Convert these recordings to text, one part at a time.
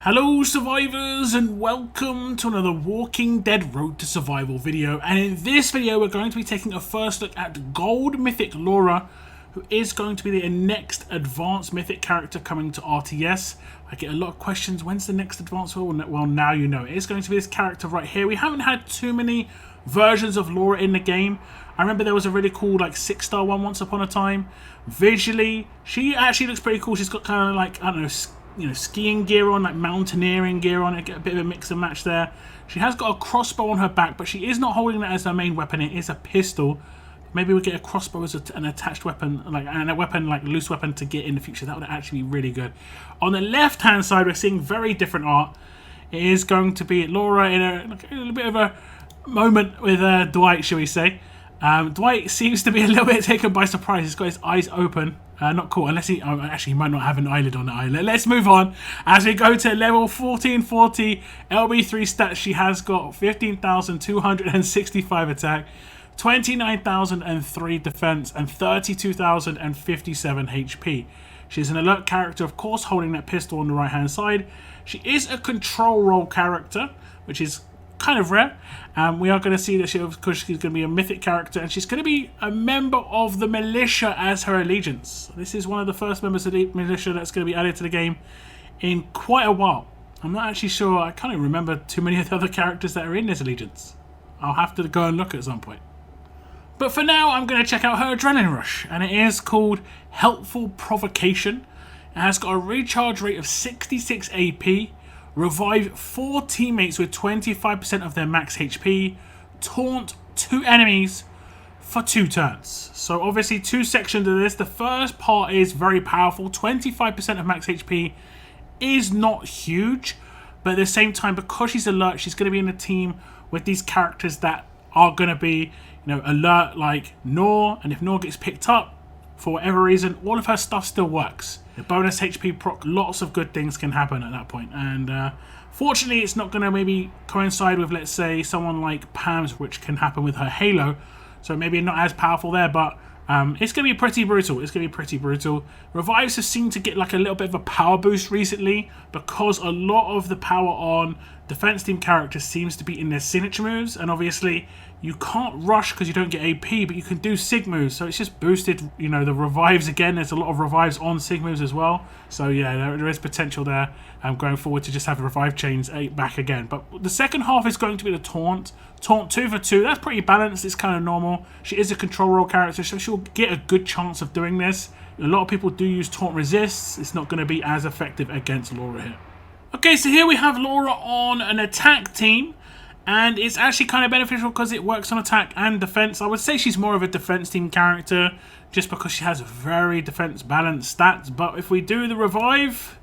Hello survivors and welcome to another Walking Dead Road to Survival video, and in this video we're going to be taking a first look at Gold Mythic Laura, who is going to be the next Advanced Mythic character coming to RTS. I get a lot of questions, when's the next Advanced one? Well, now you know. It is going to be this character right here. We haven't had too many versions of Laura in the game. I remember there was a really cool like 6-star one once upon a time. Visually, she actually looks pretty cool. She's got kind of like, I don't know, skiing gear on, like mountaineering gear on. It get a bit of a mix and match there. She has got a crossbow on her back, but she is not holding that as her main weapon. It is a pistol. Maybe we get a crossbow as an attached weapon, and a weapon like loose weapon to get in the future. That would actually be really good. On the left hand side, we're seeing very different art. It is going to be Laura in a little bit of a moment with Dwight, shall we say. Dwight seems to be a little bit taken by surprise. He's got his eyes open. Not cool, unless he actually might not have an eyelid on the eyelid. Let's move on as we go to level 1440 LB3 stats. She has got 15,265 attack, 29,003 defense, and 32,057 HP. She's an alert character, of course, holding that pistol on the right hand side. She is a control role character, which is kind of rare. We are going to see that she's going to be a mythic character, and she's going to be a member of the militia as her allegiance. This is one of the first members of the militia that's going to be added to the game in quite a while. I'm not actually sure. I can't even remember too many of the other characters that are in this allegiance. I'll have to go and look at some point. But for now, I'm going to check out her adrenaline rush, and it is called Helpful Provocation. It has got a recharge rate of 66 AP. Revive 4 teammates with 25% of their max HP. Taunt 2 enemies for 2 turns. So obviously 2 sections of this. The first part is very powerful. 25% of max HP is not huge, but at the same time, because she's alert, she's going to be in a team with these characters that are going to be, alert, like Nor. And if Nor gets picked up for whatever reason, all of her stuff still works. The bonus HP proc, lots of good things can happen at that point. And fortunately, it's not going to maybe coincide with, let's say, someone like Pam's, which can happen with her Halo. So maybe not as powerful there, but it's going to be pretty brutal. It's going to be pretty brutal. Revives have seemed to get like a little bit of a power boost recently, because a lot of the power on defense team characters seems to be in their signature moves. And obviously, you can't rush because you don't get AP, but you can do Sig moves. So it's just boosted, the revives again. There's a lot of revives on Sig moves as well. So yeah, there is potential there going forward to just have the revive chains back again. But the second half is going to be the Taunt. Taunt 2 for 2. That's pretty balanced. It's kind of normal. She is a control role character, so she'll get a good chance of doing this. A lot of people do use Taunt Resists. It's not going to be as effective against Laura here. Okay, so here we have Laura on an attack team. And it's actually kind of beneficial because it works on attack and defense. I would say she's more of a defense team character just because she has very defense balanced stats. But if we do the revive,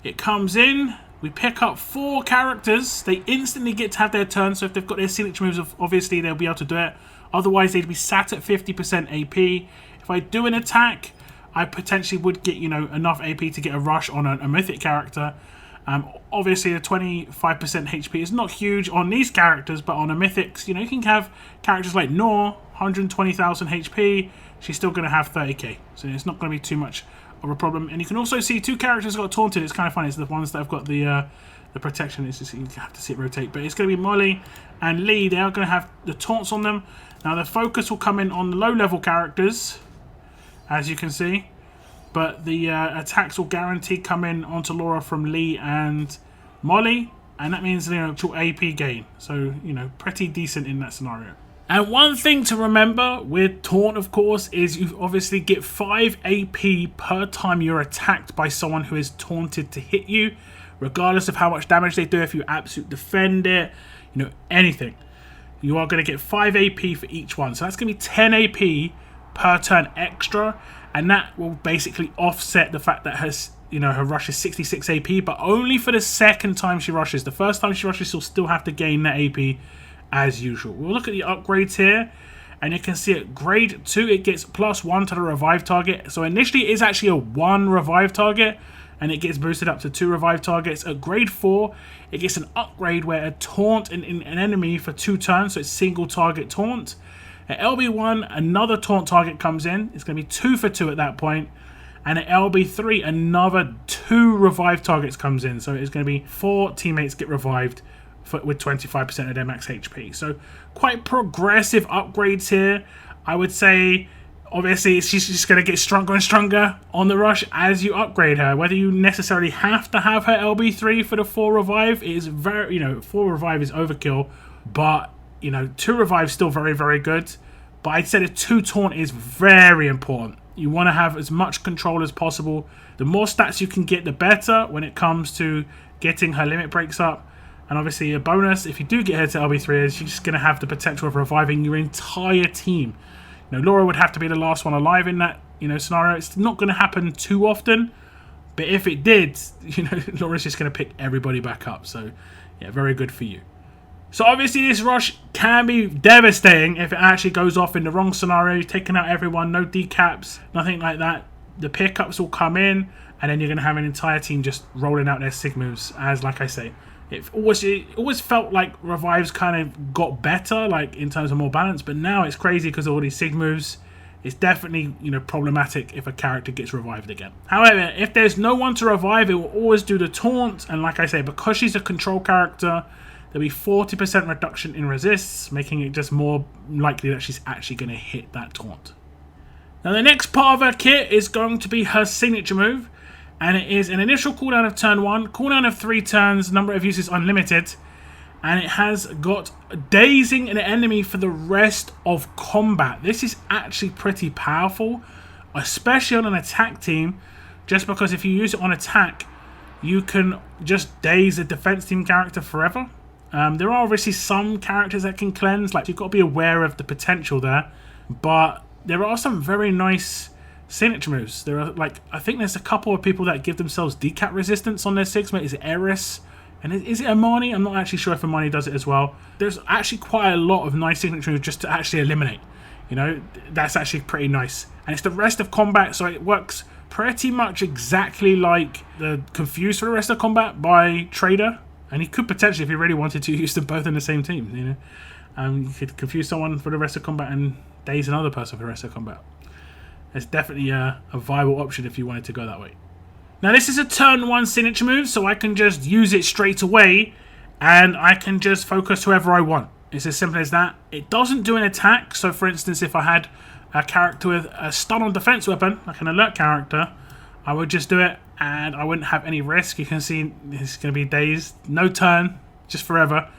it comes in. We pick up 4 characters. They instantly get to have their turn. So if they've got their signature moves, obviously they'll be able to do it. Otherwise, they'd be sat at 50% AP. If I do an attack, I potentially would get, enough AP to get a rush on a mythic character. Obviously, the 25% HP is not huge on these characters, but on a mythics, you can have characters like Nor, 120,000 HP. She's still going to have 30k, so it's not going to be too much of a problem. And you can also see 2 characters got taunted. It's kind of funny. It's the ones that have got the protection. It's just you have to see it rotate. But it's going to be Molly and Lee. They are going to have the taunts on them. Now the focus will come in on the low-level characters, as you can see. But the attacks will guaranteed come in onto Laura from Lee and Molly. And that means, actual AP gain. So, pretty decent in that scenario. And one thing to remember with Taunt, of course, is you obviously get 5 AP per time you're attacked by someone who is taunted to hit you. Regardless of how much damage they do, if you absolute defend it, anything. You are going to get 5 AP for each one. So that's going to be 10 AP per turn extra. And that will basically offset the fact that her rush is 66 AP, but only for the second time she rushes. The first time she rushes, she'll still have to gain that AP as usual. We'll look at the upgrades here, and you can see at grade 2, it gets +1 to the revive target. So initially, it is actually a 1 revive target, and it gets boosted up to 2 revive targets. At grade 4, it gets an upgrade where a taunt an enemy for 2 turns, so it's single target taunt. At LB1, another taunt target comes in. It's going to be 2 for 2 at that point. And at LB3, another 2 revive targets comes in. So it's going to be 4 teammates get revived with 25% of their max HP. So quite progressive upgrades here. I would say, obviously, she's just going to get stronger and stronger on the rush as you upgrade her. Whether you necessarily have to have her LB3 for the 4 revive is very, 4 revive is overkill. But, 2 revive is still very, very good. But I'd say the 2 taunt is very important. You want to have as much control as possible. The more stats you can get, the better when it comes to getting her limit breaks up. And obviously a bonus, if you do get her to LB3, is she's just going to have the potential of reviving your entire team. Laura would have to be the last one alive in that scenario. It's not going to happen too often. But if it did, Laura's just going to pick everybody back up. So, yeah, very good for you. So obviously this rush can be devastating if it actually goes off in the wrong scenario, taking out everyone, no decaps, nothing like that. The pickups will come in, and then you're going to have an entire team just rolling out their sig moves. As like I say, it always felt like revives kind of got better, like in terms of more balance, but now it's crazy because of all these sig moves. It's definitely problematic if a character gets revived again. However, if there's no one to revive, it will always do the taunt, and like I say, because she's a control character, there'll be 40% reduction in resists, making it just more likely that she's actually going to hit that taunt. Now the next part of her kit is going to be her signature move, and it is an initial cooldown of turn 1, cooldown of 3 turns, number of uses unlimited, and it has got dazing an enemy for the rest of combat. This is actually pretty powerful, especially on an attack team, just because if you use it on attack, you can just daze a defense team character forever. There are obviously some characters that can cleanse, like you've got to be aware of the potential there, but there are some very nice signature moves. There are, like, I think there's a couple of people that give themselves decap resistance on their 6-mate. Is it Eris? And is it Amani? I'm not actually sure if Amani does it as well. There's actually quite a lot of nice signature moves just to actually eliminate. That's actually pretty nice. And it's the rest of combat, so it works pretty much exactly like the Confused for the rest of combat by Trader. And he could potentially, if he really wanted to, use them both in the same team. You could confuse someone for the rest of combat and daze another person for the rest of combat. It's definitely a viable option if you wanted to go that way. Now this is a turn 1 signature move, so I can just use it straight away, and I can just focus whoever I want. It's as simple as that. It doesn't do an attack, so for instance, if I had a character with a stun on defense weapon, like an alert character, I would just do it, and I wouldn't have any risk. You can see it's going to be dazed. No turn, just forever.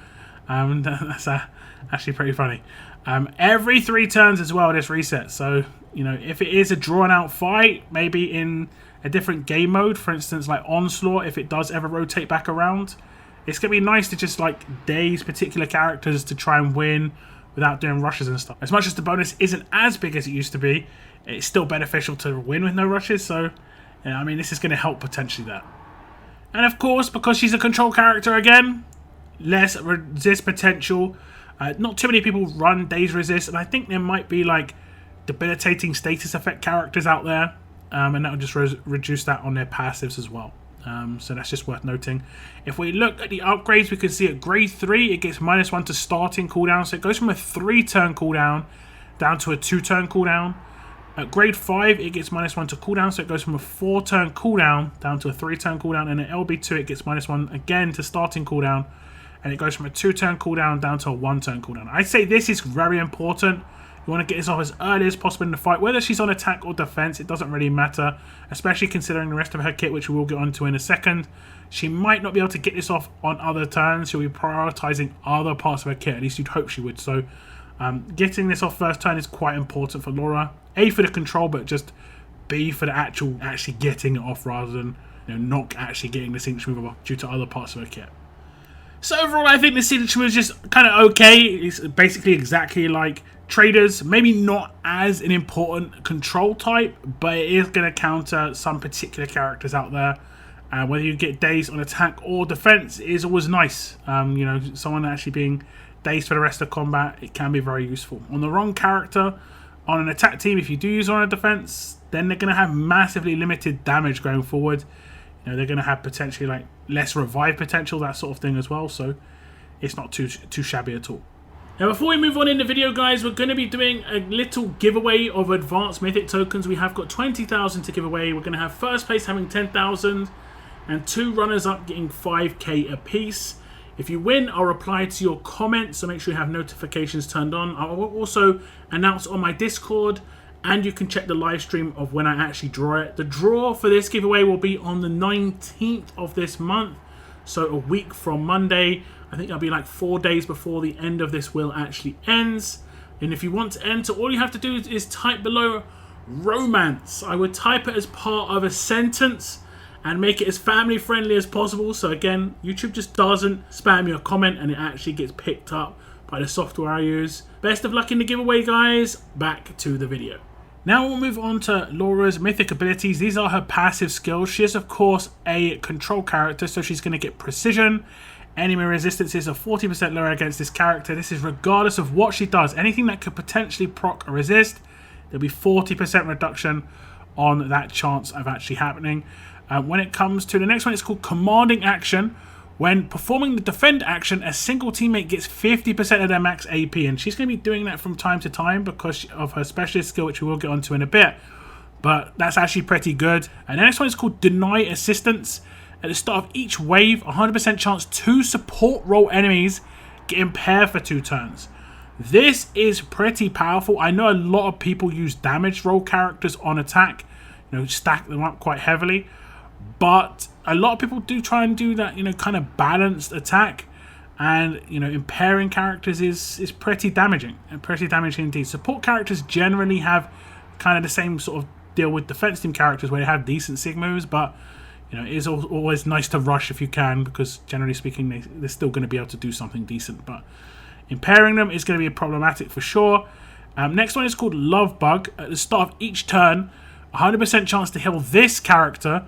That's actually pretty funny. Every 3 turns as well, this resets. So, if it is a drawn-out fight, maybe in a different game mode, for instance, like Onslaught, if it does ever rotate back around, it's going to be nice to just, like, daze particular characters to try and win without doing rushes and stuff. As much as the bonus isn't as big as it used to be, it's still beneficial to win with no rushes, so... yeah, I mean, this is going to help potentially that. And of course, because she's a control character again, less resist potential. Not too many people run daze resist, and I think there might be like debilitating status effect characters out there, and that will just reduce that on their passives as well. So that's just worth noting. If we look at the upgrades, we can see at grade 3, it gets -1 to starting cooldown, so it goes from a 3-turn cooldown down to a 2-turn cooldown. At grade 5, it gets -1 to cooldown, so it goes from a 4-turn cooldown down to a 3-turn cooldown. And at LB2, it gets -1 again to starting cooldown, and it goes from a 2-turn cooldown down to a 1-turn cooldown. I'd say this is very important. You want to get this off as early as possible in the fight. Whether she's on attack or defense, it doesn't really matter, especially considering the rest of her kit, which we will get onto in a second. She might not be able to get this off on other turns. She'll be prioritizing other parts of her kit. At least you'd hope she would. So getting this off first turn is quite important for Laura. A, for the control, but just B, for the actually getting it off rather than not actually getting the signature move off due to other parts of her kit. So overall, I think the signature move is just kind of okay. It's basically exactly like Traders. Maybe not as an important control type, but it is going to counter some particular characters out there. Whether you get dazed on attack or defense is always nice. Someone actually being dazed for the rest of combat, it can be very useful. On the wrong character, on an attack team, if you do use it on a defense, then they're going to have massively limited damage going forward. They're going to have potentially like less revive potential, that sort of thing as well. So it's not too shabby at all. Now before we move on in the video, guys, we're going to be doing a little giveaway of Advanced Mythic tokens. We have got 20,000 to give away. We're going to have first place having 10,000 and 2 runners-up getting 5k apiece. If you win, I'll reply to your comments, so make sure you have notifications turned on. I will also announce on my Discord, and you can check the live stream of when I actually draw it. The draw for this giveaway will be on the 19th of this month, so a week from Monday. I think that'll be like 4 days before the end of this wheel actually ends. And if you want to enter, all you have to do is type below romance. I would type it as part of a sentence and make it as family friendly as possible. So again, YouTube just doesn't spam your comment and it actually gets picked up by the software I use. Best of luck in the giveaway, guys. Back to the video. Now we'll move on to Laura's mythic abilities. These are her passive skills. She is, of course, a control character, so she's going to get precision. Enemy resistances are 40% lower against this character. This is regardless of what she does. Anything that could potentially proc or resist, there'll be 40% reduction on that chance of actually happening. When it comes to the next one, it's called commanding action. When performing the defend action, a single teammate gets 50% of their max AP, and she's going to be doing that from time to time because of her specialist skill, which we will get onto in a bit. But that's actually pretty good. And the next one is called deny assistance. At the start of each wave, 100% chance 2 support role enemies get impaired for 2 turns. This is pretty powerful. I know a lot of people use damage role characters on attack, stack them up quite heavily. But a lot of people do try and do that, kind of balanced attack. And, impairing characters is pretty damaging. And pretty damaging indeed. Support characters generally have kind of the same sort of deal with defense team characters where they have decent sig moves. But, it is always nice to rush if you can, because generally speaking, they're still going to be able to do something decent. But impairing them is going to be problematic for sure. Next one is called Love Bug. At the start of each turn, 100% chance to heal this character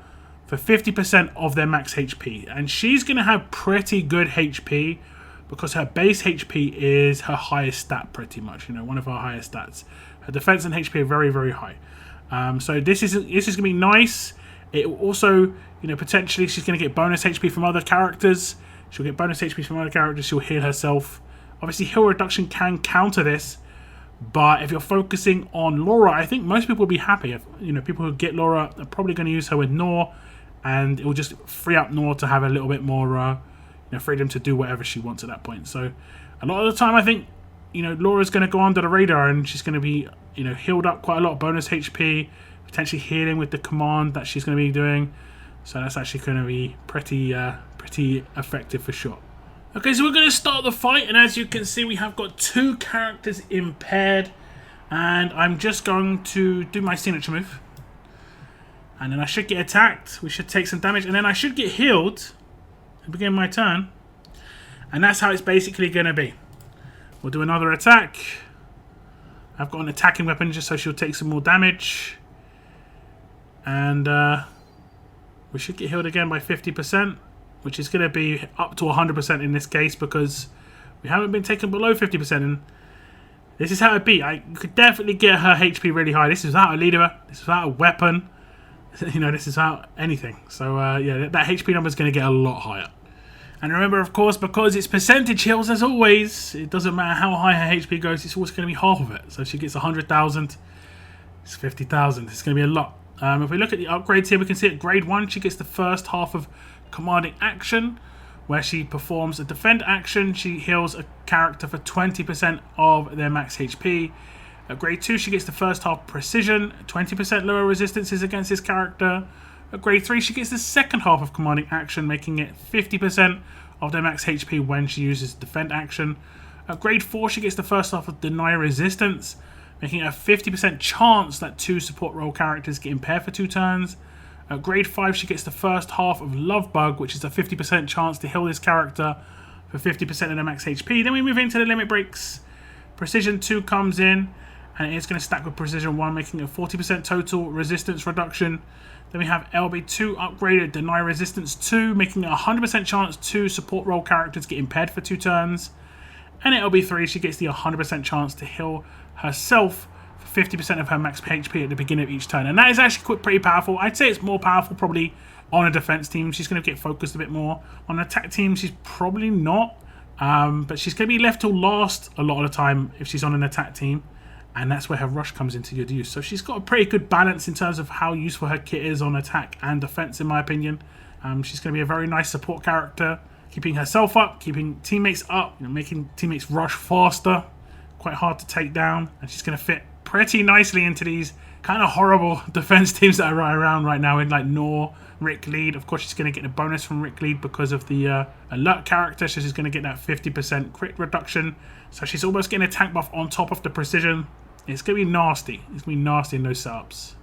for 50% of their max HP. And she's going to have pretty good HP because her base HP is her highest stat pretty much. One of her highest stats. Her defense and HP are very, very high. So this is going to be nice. It will also, potentially she's going to get bonus HP from other characters. She'll get bonus HP from other characters. She'll heal herself. Obviously, heal reduction can counter this. But if you're focusing on Laura, I think most people will be happy. If, people who get Laura are probably going to use her with Nor. And it will just free up Nor to have a little bit more freedom to do whatever she wants at that point. So a lot of the time, I think, Laura's going to go under the radar and she's going to be, healed up quite a lot of bonus HP. Potentially healing with the command that she's going to be doing. So that's actually going to be pretty effective for sure. Okay, so we're going to start the fight. And as you can see, we have got 2 characters impaired. And I'm just going to do my signature move. And then I should get attacked. We should take some damage. And then I should get healed and begin my turn. And that's how it's basically going to be. We'll do another attack. I've got an attacking weapon just so she'll take some more damage. And we should get healed again by 50%, which is going to be up to 100% in this case because we haven't been taken below 50%. And this is how it be. I could definitely get her HP really high. This is without a leader. This is without a weapon. This is without anything. So, yeah, that HP number is going to get a lot higher. And remember, of course, because it's percentage heals, as always, it doesn't matter how high her HP goes, it's always going to be half of it. So if she gets 100,000, it's 50,000. It's going to be a lot. If we look at the upgrades here, we can see at grade 1, she gets the first half of commanding action, where she performs a defend action. She heals a character for 20% of their max HP. At grade 2, she gets the first half precision, 20% lower resistances against this character. At grade 3, she gets the second half of commanding action, making it 50% of their max HP when she uses defend action. At grade 4, she gets the first half of deny resistance, making it a 50% chance that 2 support role characters get impaired for 2 turns. At grade 5, she gets the first half of Love Bug, which is a 50% chance to heal this character for 50% of their max HP. Then we move into the limit breaks. Precision 2 comes in, and it's going to stack with Precision 1, making a 40% total resistance reduction. Then we have LB2 upgraded Deny Resistance 2, making a 100% chance 2 support role characters get impaired for 2 turns. And at LB3, she gets the 100% chance to heal herself for 50% of her max HP at the beginning of each turn. And that is actually pretty powerful. I'd say it's more powerful probably on a defense team. She's going to get focused a bit more. On an attack team, she's probably not But she's going to be left till last a lot of the time if she's on an attack team. And that's where her rush comes into good use. So she's got a pretty good balance in terms of how useful her kit is on attack and defense, in my opinion. She's going to be a very nice support character, keeping herself up, keeping teammates up, making teammates rush faster. Quite hard to take down. And she's going to fit pretty nicely into these kind of horrible defense teams that are right around right now in like Nor, Rick Lead. Of course, she's going to get a bonus from Rick Lead because of the alert character. So she's going to get that 50% crit reduction. So she's almost getting a tank buff on top of the precision. It's going to be nasty. It's going to be nasty in those setups.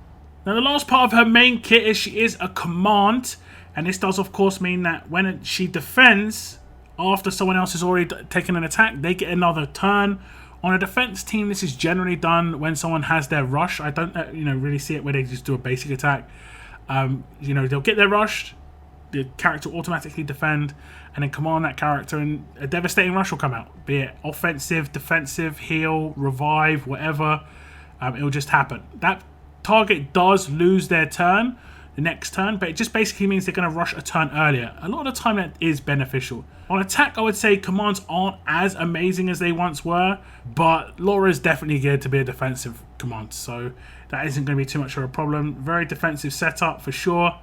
Now, the last part of her main kit is she is a command. And this does, of course, mean that when she defends, after someone else has already taken an attack, they get another turn. On a defense team, this is generally done when someone has their rush. I don't really see it where they just do a basic attack. They'll get their rush, the character will automatically defend, and then command that character, and a devastating rush will come out. Be it offensive, defensive, heal, revive, whatever. It will just happen. That target does lose their turn, the next turn, but it just basically means they're going to rush a turn earlier. A lot of the time that is beneficial. On attack, I would say commands aren't as amazing as they once were, but Laura is definitely geared to be a defensive command, so that isn't going to be too much of a problem. Very defensive setup for sure,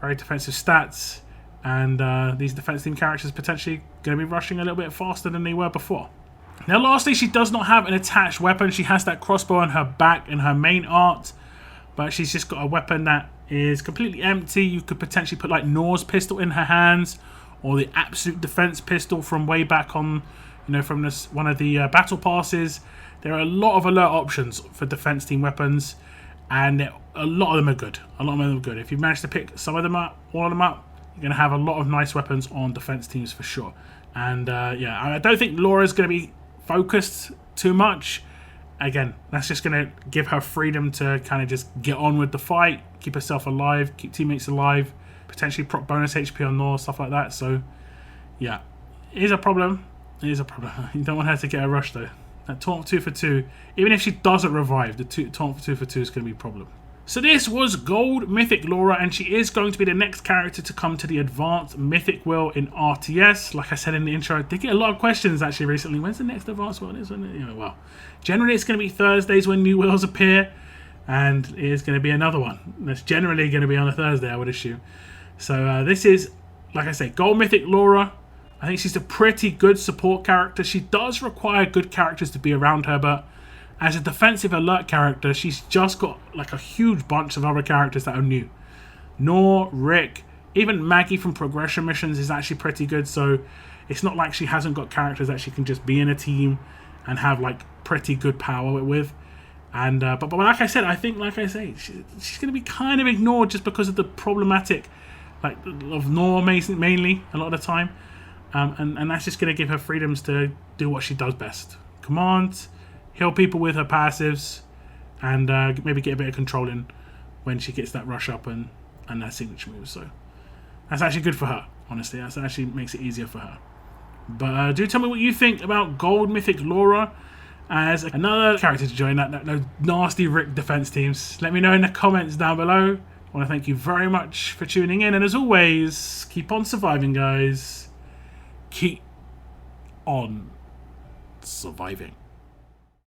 very defensive stats, and these defense team characters potentially going to be rushing a little bit faster than they were before. Now lastly, she does not have an attached weapon. She has that crossbow on her back in her main art, but she's just got a weapon that is completely empty. You could potentially put like Nor's pistol in her hands, or the absolute defense pistol from way back on, from this one of the battle passes. There are a lot of alert options for defense team weapons, and a lot of them are good. A lot of them are good. If you manage to pick some of them up, all of them up, you're going to have a lot of nice weapons on defense teams for sure. And yeah, I don't think Laura's going to be focused too much. Again, that's just going to give her freedom to kind of just get on with the fight, keep herself alive, keep teammates alive, potentially prop bonus HP on Nor, stuff like that. So, yeah, it is a problem. It is a problem. You don't want her to get a rush, though. That taunt 2 for 2, even if she doesn't revive, the taunt 2 for 2 is going to be a problem. So this was Gold Mythic Laura, and she is going to be the next character to come to the Advanced Mythic Wheel in RTS. Like I said in the intro, I did get a lot of questions actually recently. When's the next Advanced Wheel? Well, generally it's going to be Thursdays when new wheels appear, and it is going to be another one. That's generally going to be on a Thursday, I would assume. So this is, like I say, Gold Mythic Laura. I think she's a pretty good support character. She does require good characters to be around her, but as a defensive alert character, she's just got like a huge bunch of other characters that are new. Nor, Rick, even Maggie from Progression Missions is actually pretty good, so it's not like she hasn't got characters that she can just be in a team and have like pretty good power with. And but like I said, I think, like I say, she's going to be kind of ignored just because of the problematic of Nor mainly a lot of the time. And that's just going to give her freedoms to do what she does best. Command, heal people with her passives, and maybe get a bit of control in when she gets that rush up and that signature move. So that's actually good for her, honestly. That actually makes it easier for her. But do tell me what you think about Gold Mythic Laura as another character to join those nasty Rick defense teams. Let me know in the comments down below. I want to thank you very much for tuning in, and as always, keep on surviving, guys. Keep on surviving.